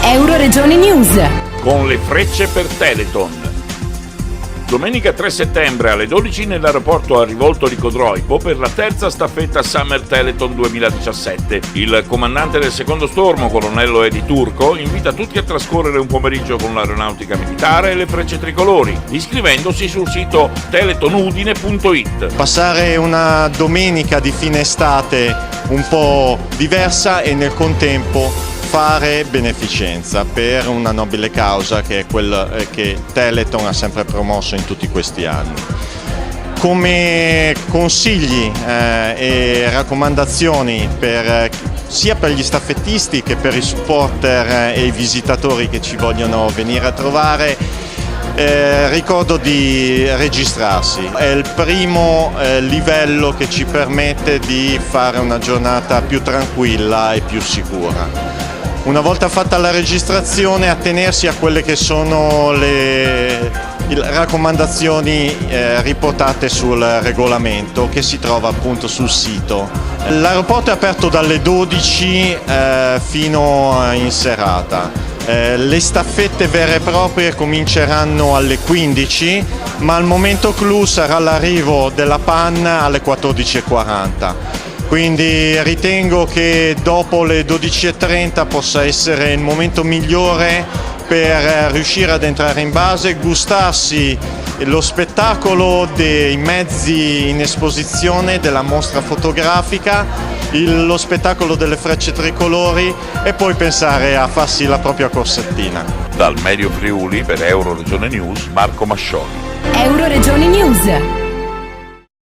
Euroregione News. Con le frecce per Teleton. Domenica 3 settembre alle 12 nell'aeroporto a Rivolto di Codroipo per la terza staffetta Summer Teleton 2017. Il comandante del secondo stormo, colonnello Edi Turco, invita tutti a trascorrere un pomeriggio con l'aeronautica militare e le frecce tricolori, iscrivendosi sul sito teletonudine.it. Passare una domenica di fine estate un po' diversa e nel contempo fare beneficenza per una nobile causa che è quella che Teleton ha sempre promosso in tutti questi anni. Come consigli e raccomandazioni sia per gli staffettisti che per i supporter e i visitatori che ci vogliono venire a trovare, ricordo di registrarsi. È il primo livello che ci permette di fare una giornata più tranquilla e più sicura. Una volta fatta la registrazione, attenersi a quelle che sono le raccomandazioni riportate sul regolamento che si trova appunto sul sito. L'aeroporto è aperto dalle 12 fino in serata. Le staffette vere e proprie cominceranno alle 15, ma al momento clou sarà l'arrivo della PAN alle 14:40. Quindi ritengo che dopo le 12:30 possa essere il momento migliore per riuscire ad entrare in base, gustarsi lo spettacolo dei mezzi in esposizione, della mostra fotografica, lo spettacolo delle frecce tricolori e poi pensare a farsi la propria corsettina. Dal Medio Friuli per Euroregione News, Marco Mascioli. Euroregione News.